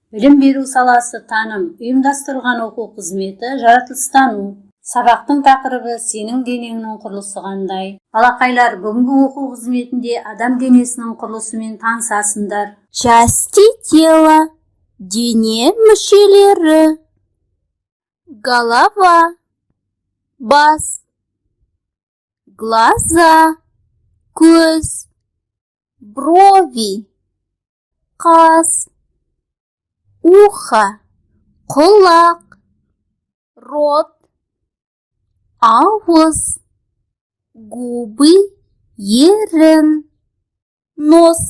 Білім беру саласы таным, ұйымдастырылған оқу қызметі, жаратылыстану. Сабақтың тақырыбы сенің денеңнің құрылысы қандай. Балақайлар, бүгінгі оқу қызметінде адам денесінің құрылысымен танысасыңдар. Части тела, дене мүшелері. Голова, бас, глаза, көз, брови, қас, ухо, құлақ, рот, ауыз, губы, ерін, нос,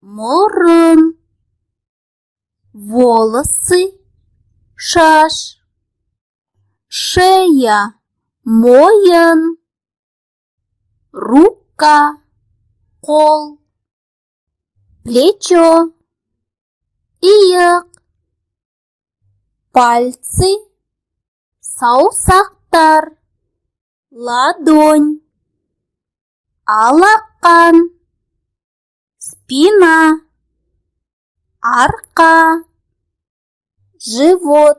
мұрын, волосы, шаш, шея, мойын, рука, қол, плечо, иық, пальцы, саусақтар, ладонь, алақан, спина, арқа, живот,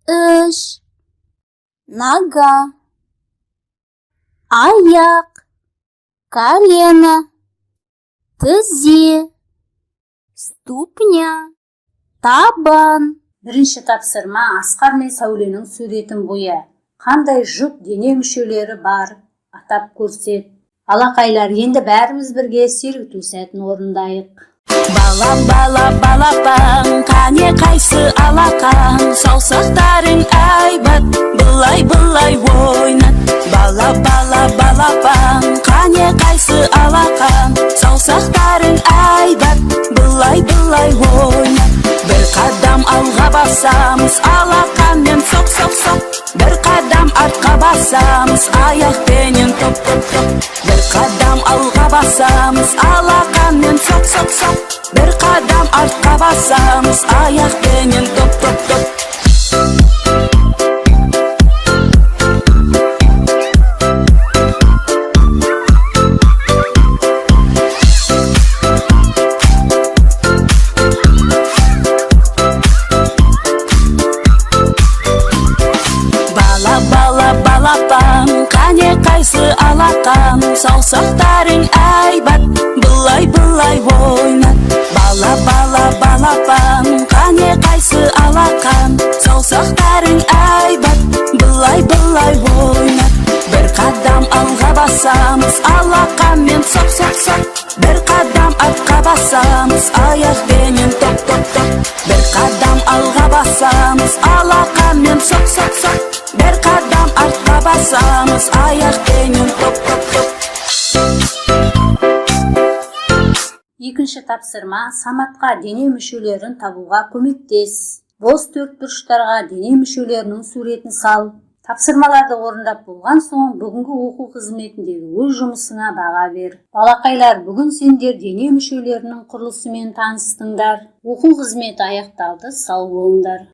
іш, нога, аяқ, колено, тізе, ступня, табан. Бірінші тапсырма Асқар мен Сәуленің суретін боя. Қандай жұп дене мүшелері бар, атап көрсет. Балақайлар, енді бәріміз бірге сергіту сәтін орындайық. Бала, бала, балапан, қане қайсы алақан, саусақтарың айбат, былай ойнат. Бала, бала, балапан, қане қайсы алақан, саусақтарың айбат, былай ойнат. Бір қадам алға басамыз, алақанмен соқ. Бір қадам артқа басамыз, аяқпенен топ. Бір қадам алға басамыз, алақанмен соқ. Бір қадам артқа басамыз, аяқпенен топ. Балапан, қане қайсы алақан, саусақтарың айбат, былай ойнат. Бала, балапан, қане қайсы алақан, саусақтарың айбат, былай ойнат. Бір қадам алға басамыз, алақанмен соқ. Бір қадам артқа басамыз, аяқпенен топ. Бір қадам алға басамыз, алақанмен соқ. Бір қадам артқа басамыз, аяқпенен топ. Екінші тапсырма Саматқа дене мүшелерін табуға көмектес. Бос төртбұрыштарға дене мүшелерінің суретін сал. Тапсырмаларды орындап болған соң бүгінгі оқу қызметіндегі өз жұмысына баға бер. Балақайлар, бүгін сендер дене мүшелерінің құрылысымен таныстыңдар. Оқу қызметі аяқталды, сау болыңдар.